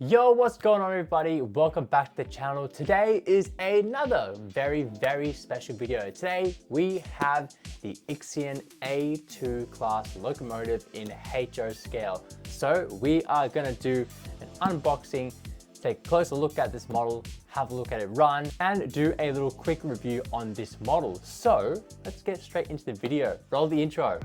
Yo, what's going on everybody? Welcome back to the channel. Today is another very special video. Today we have the Ixion A2 class locomotive in HO scale. So we are gonna do an unboxing, take a closer look at this model, have a look at it run, and do a little quick review on this model. So let's get straight into the video. Roll the intro.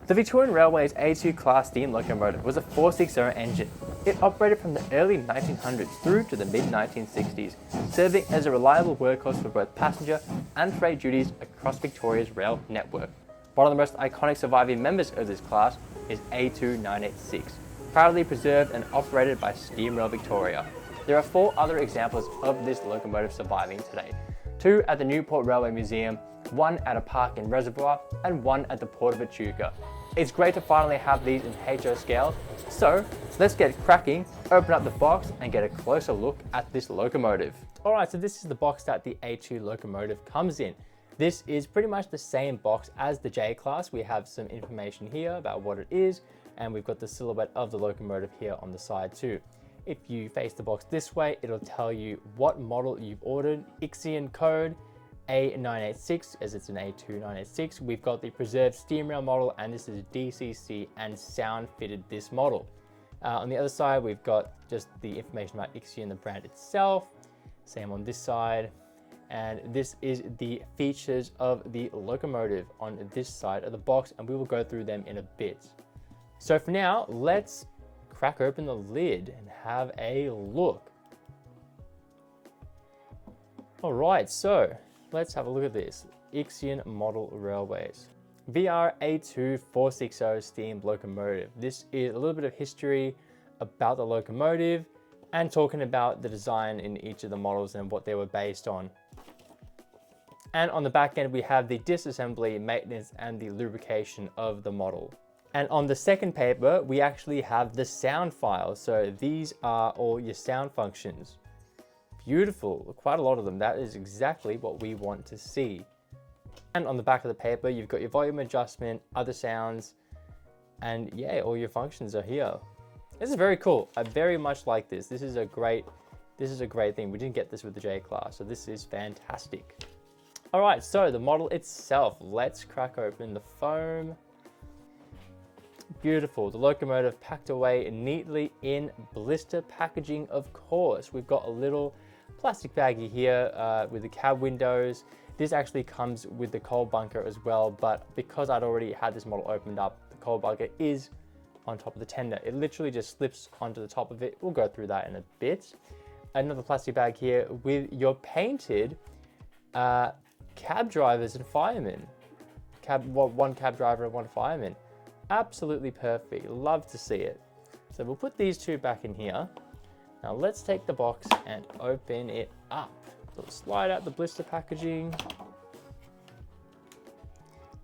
The Victorian Railway's A2 class steam locomotive was a 460 engine. It operated from the early 1900s through to the mid-1960s, serving as a reliable workhorse for both passenger and freight duties across Victoria's rail network. One of the most iconic surviving members of this class is A2 986, proudly preserved and operated by Steam Rail Victoria. There are 4 other examples of this locomotive surviving today, 2 at the Newport Railway Museum, 1 at a park in Reservoir, and 1 at the Port of Echuca. It's great to finally have these in HO scale, so let's get cracking, open up the box and get a closer look at this locomotive. Alright, so this is the box that the A2 locomotive comes in. This is pretty much the same box as the J class. We have some information here about what it is, and we've got the silhouette of the locomotive here on the side too. If you face the box this way, it'll tell you what model you've ordered, Ixion code, A986, as it's an A2 986. We've got the preserved steam rail model, and this is DCC and sound fitted this model. On the other side, we've got just the information about Ixion, the brand itself. Same on this side. And this is the features of the locomotive on this side of the box, and we will go through them in a bit. So for now, let's crack open the lid and have a look. All right, so let's have a look at this. Ixion Model Railways. VR-A2 460 steam locomotive. This is a little bit of history about the locomotive and talking about the design in each of the models and what they were based on. And on the back end, we have the disassembly, maintenance, and the lubrication of the model. And on the second paper, we actually have the sound files. So these are all your sound functions. Beautiful, quite a lot of them. That is exactly what we want to see. And on the back of the paper, you've got your volume adjustment, other sounds, and yeah, all your functions are here. This is very cool. I very much like this. This is a great thing. We didn't get this with the J class, so this is fantastic. All right, so the model itself, let's crack open the foam. Beautiful, the locomotive packed away neatly in blister packaging, of course. We've got a little plastic baggie here with the cab windows. This actually comes with the coal bunker as well, but because I'd already had this model opened up, the coal bunker is on top of the tender. It literally just slips onto the top of it. We'll go through that in a bit. Another plastic bag here with your painted cab drivers and firemen. One cab driver and 1 fireman. Absolutely perfect, love to see it. So we'll put these 2 back in here. Now let's take the box and open it up. So we'll slide out the blister packaging,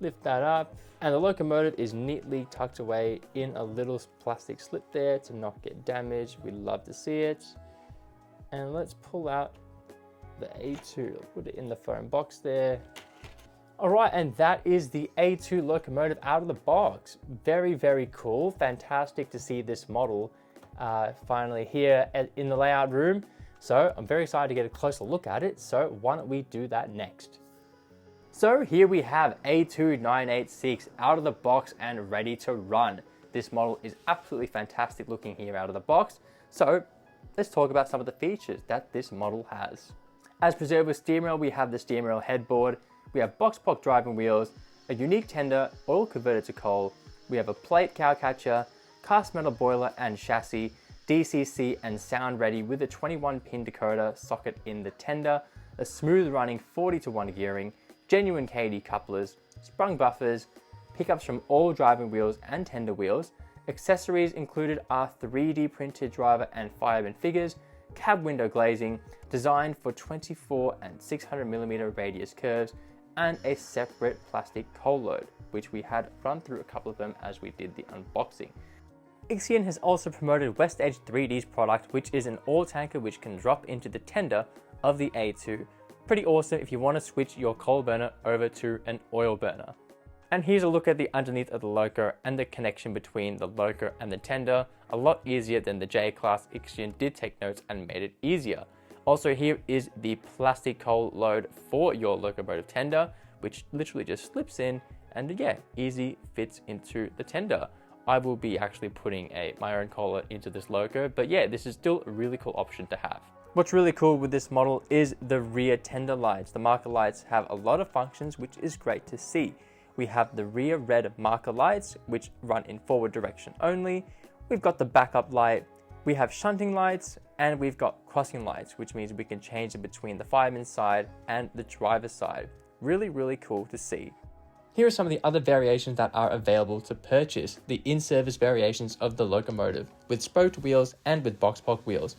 lift that up, and the locomotive is neatly tucked away in a little plastic slip there to not get damaged. We love to see it. And let's pull out the A2, put it in the foam box there. All right, and that is the A2 locomotive out of the box. Very cool, fantastic to see this model finally here in the layout room. So I'm very excited to get a closer look at it. So why don't we do that next? So here we have A2 986 out of the box and ready to run. This model is absolutely fantastic looking here out of the box. So let's talk about some of the features that this model has. As preserved with steam rail, we have the steam rail headboard. We have box block driving wheels, a unique tender, oil converted to coal. We have a plate cow catcher, cast metal boiler and chassis, DCC and sound ready with a 21-pin decoder socket in the tender, a smooth running 40:1 gearing, genuine KD couplers, sprung buffers, pickups from all driving wheels and tender wheels. Accessories included are 3D printed driver and fireman figures, cab window glazing, designed for 24 and 600mm radius curves, and a separate plastic coal load, which we had run through a couple of them as we did the unboxing. Ixion has also promoted West Edge 3D's product, which is an all tanker which can drop into the tender of the A2. Pretty awesome if you want to switch your coal burner over to an oil burner. And here's a look at the underneath of the loco and the connection between the loco and the tender. A lot easier than the J-Class Ixion did take notes and made it easier. Also, here is the plastic coal load for your locomotive tender, which literally just slips in and yeah, easy fits into the tender. I will be actually putting my own coal into this loco, but yeah, this is still a really cool option to have. What's really cool with this model is the rear tender lights. The marker lights have a lot of functions, which is great to see. We have the rear red marker lights, which run in forward direction only. We've got the backup light, we have shunting lights, and we've got crossing lights, which means we can change it between the fireman's side and the driver's side. Really, really cool to see. Here are some of the other variations that are available to purchase, the in-service variations of the locomotive, with spoked wheels and with box block wheels.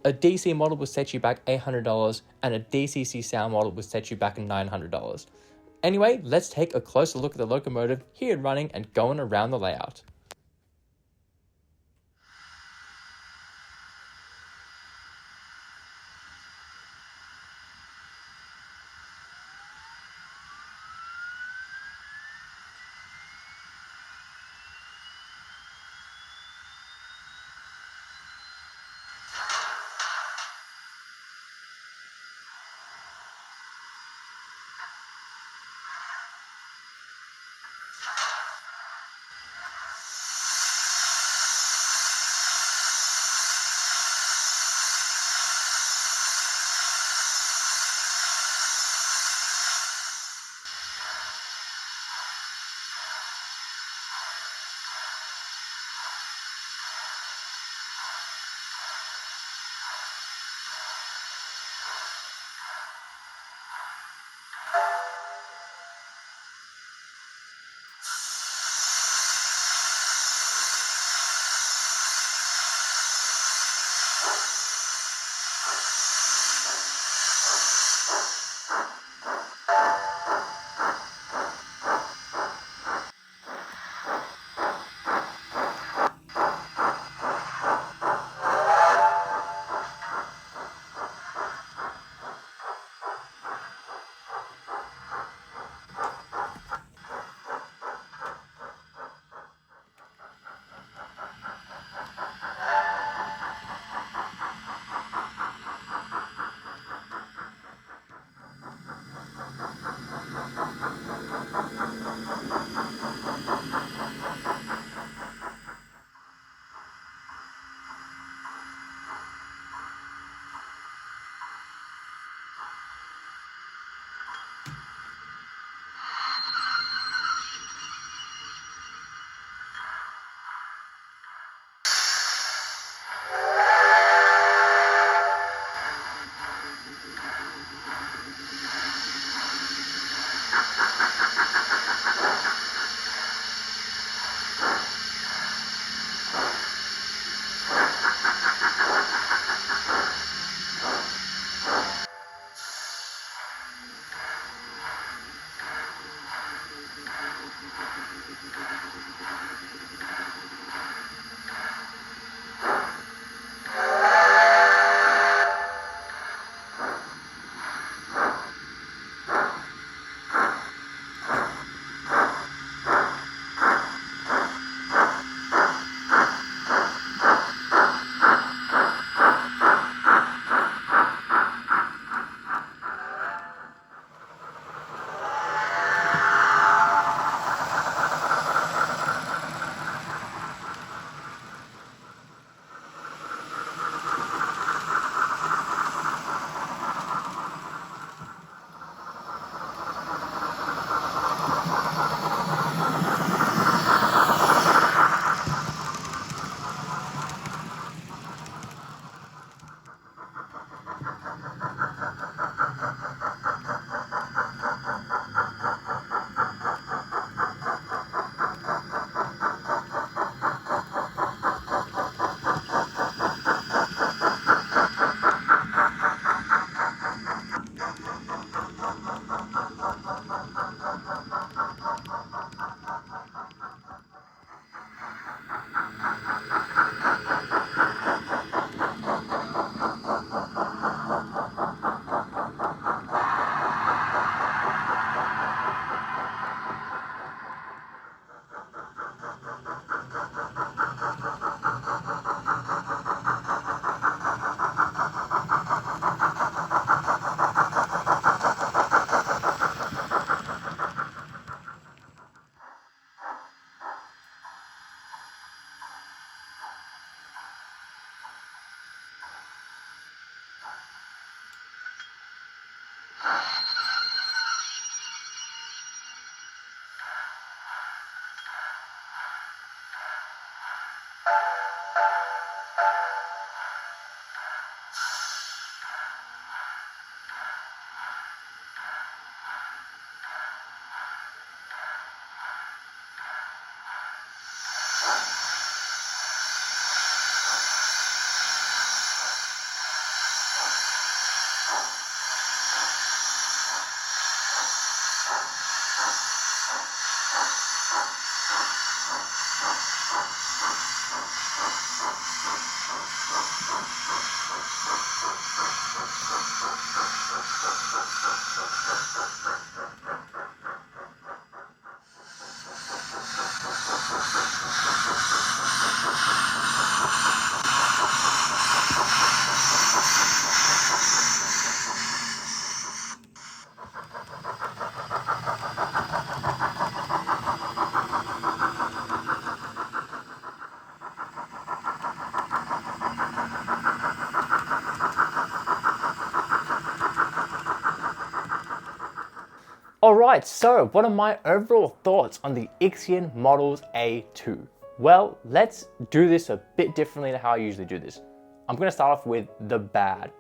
A DC model will set you back $800, and a DCC sound model will set you back $900. Anyway, let's take a closer look at the locomotive here running and going around the layout. Alright, so what are my overall thoughts on the Ixion Models A2? Well, let's do this a bit differently than how I usually do this. I'm going to start off with the bad.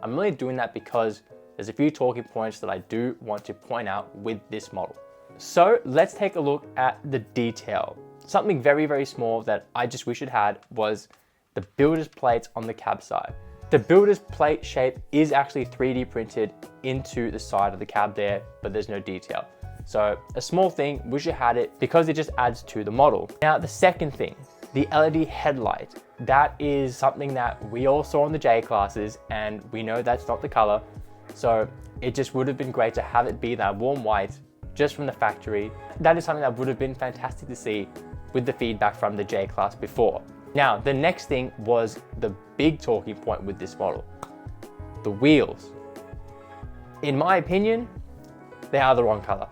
I'm really doing that because there's a few talking points that I do want to point out with this model. So let's take a look at the detail. Something very, very small that I just wish it had was the builder's plates on the cab side. The builder's plate shape is actually 3D printed into the side of the cab there, but there's no detail. So a small thing, wish you had it because it just adds to the model. Now the second thing, the LED headlight. That is something that we all saw in the J classes and we know that's not the color. So it just would have been great to have it be that warm white just from the factory. That is something that would have been fantastic to see with the feedback from the J class before. Now, the next thing was the big talking point with this model, the wheels. In my opinion, they are the wrong color.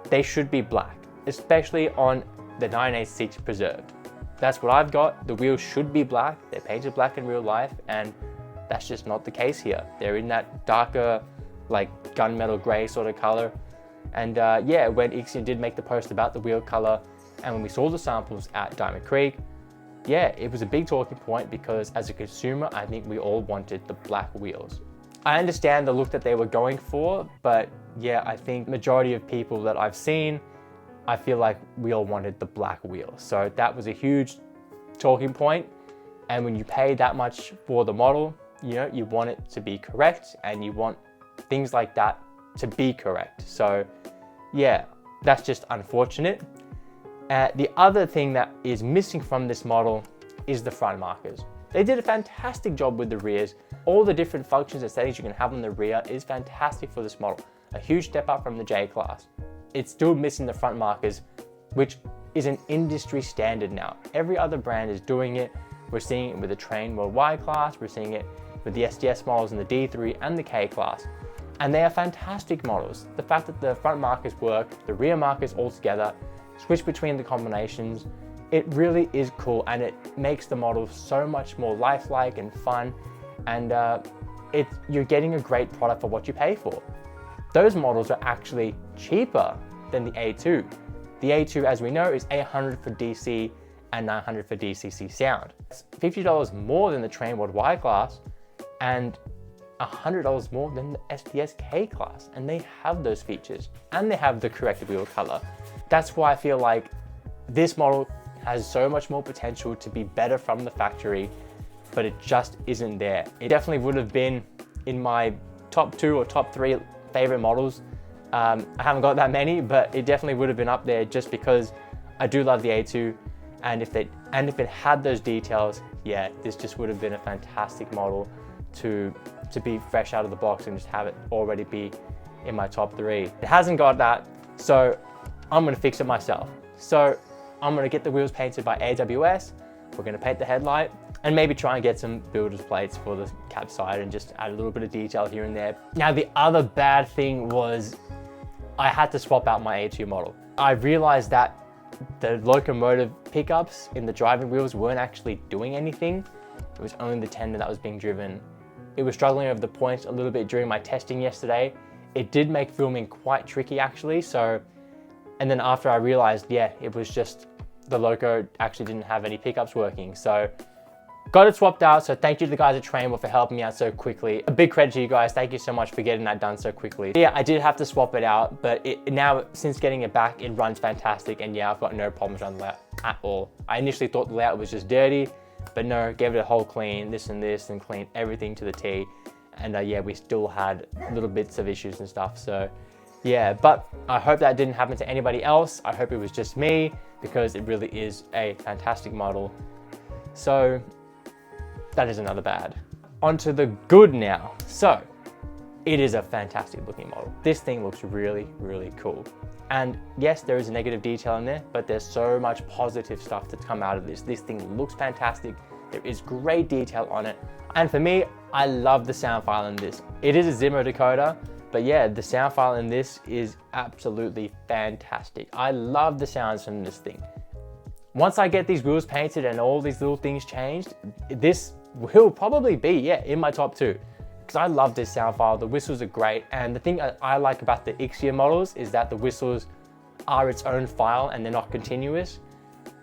They should be black, especially on the 986 Preserved. That's what I've got. The wheels should be black. They're painted black in real life, and that's just not the case here. They're in that darker, like gunmetal gray sort of color. And yeah, when Ixion did make the post about the wheel color, and when we saw the samples at Diamond Creek, yeah, it was a big talking point because as a consumer, I think we all wanted the black wheels. I understand the look that they were going for, but yeah, I think majority of people that I've seen, I feel like we all wanted the black wheels. So that was a huge talking point. And when you pay that much for the model, you know, you want it to be correct and you want things like that to be correct. So yeah, that's just unfortunate. The other thing that is missing from this model is the front markers. They did a fantastic job with the rears. All the different functions and settings you can have on the rear is fantastic for this model. A huge step up from the J class. It's still missing the front markers, which is an industry standard now. Every other brand is doing it. We're seeing it with the Train World Y class. We're seeing it with the SDS models in the D3 and the K class. And they are fantastic models. The fact that the front markers work, the rear markers all together, switch between the combinations, it really is cool and it makes the model so much more lifelike and fun, and you're getting a great product for what you pay for. Those models are actually cheaper than the A2. The A2, as we know, is $800 for DC and $900 for DCC sound. It's $50 more than the Train World Y class and $100 more than the SDS K class, and they have those features and they have the correct wheel color. That's why I feel like this model has so much more potential to be better from the factory, but it just isn't there. It definitely would have been in my top 2 or top 3 favorite models. I haven't got that many, but it definitely would have been up there just because I do love the A2, and if it had those details, yeah, this just would have been a fantastic model to be fresh out of the box and just have it already be in my top 3. It hasn't got that, so I'm gonna fix it myself. So I'm gonna get the wheels painted by AWS. We're gonna paint the headlight and maybe try and get some builder's plates for the cab side and just add a little bit of detail here and there. Now, the other bad thing was I had to swap out my A2 model. I realized that the locomotive pickups in the driving wheels weren't actually doing anything. It was only the tendon that was being driven. It was struggling over the points a little bit during my testing yesterday. it did make filming quite tricky actually. So, and then after I realized, yeah, it was just the loco actually didn't have any pickups working. So got it swapped out. So thank you to the guys at Trainwell for helping me out so quickly. A big credit to you guys. Thank you so much for getting that done so quickly. Yeah, I did have to swap it out, but now since getting it back, it runs fantastic. And yeah, I've got no problems on the layout at all. I initially thought the layout was just dirty, but no, gave it a whole clean, this and cleaned everything to the T. And yeah, we still had little bits of issues and stuff. So yeah, but I hope that didn't happen to anybody else. I hope it was just me, because it really is a fantastic model. So that is another bad. Onto the good now. So it is a fantastic looking model. This thing looks really, really cool. And yes, there is a negative detail in there, but there's so much positive stuff that's come out of this. This thing looks fantastic. There is great detail on it. And for me, I love the sound file in this. It is a Zimmer decoder, but yeah, the sound file in this is absolutely fantastic. I love the sounds from this thing. Once I get these wheels painted and all these little things changed, this will probably be, yeah, in my top 2. Because I love this sound file, the whistles are great. And the thing I like about the Ixion models is that the whistles are its own file and they're not continuous.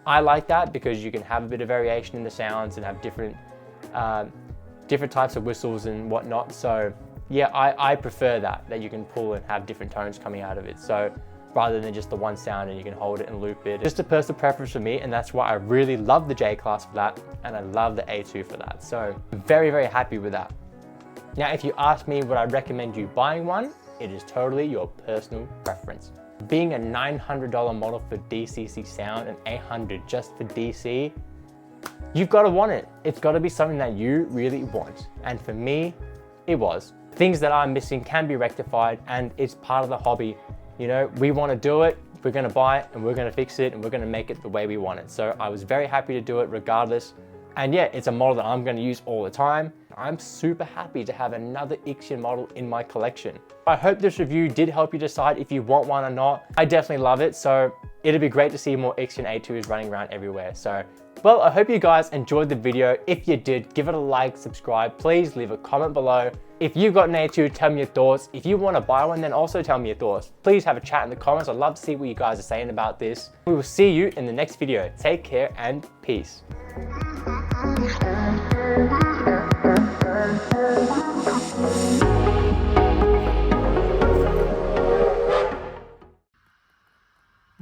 I like that because you can have a bit of variation in the sounds and have different types of whistles and whatnot. So yeah, I prefer that you can pull and have different tones coming out of it. So rather than just the one sound and you can hold it and loop it. Just a personal preference for me, and that's why I really love the J-Class for that, and I love the A2 for that. So very, very happy with that. Now, if you ask me would I recommend you buying one, it is totally your personal preference. Being a $900 model for DCC sound and $800 just for DC, you've got to want it. It's got to be something that you really want. And for me, it was. Things that are missing can be rectified, and it's part of the hobby. You know, we want to do it, we're going to buy it, and we're going to fix it, and we're going to make it the way we want it. So I was very happy to do it regardless. And yeah, it's a model that I'm going to use all the time. I'm super happy to have another Ixion model in my collection. I hope this review did help you decide if you want one or not. I definitely love it, so it'd be great to see more Ixion A2s running around everywhere. So, well, I hope you guys enjoyed the video. If you did, give it a like, subscribe, please leave a comment below. If you've got an A2, tell me your thoughts. If you want to buy one, then also tell me your thoughts. Please have a chat in the comments. I'd love to see what you guys are saying about this. We will see you in the next video. Take care and peace.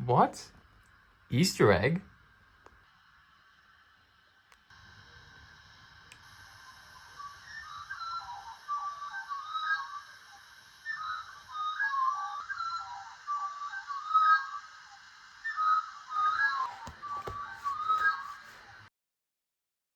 What? Easter egg?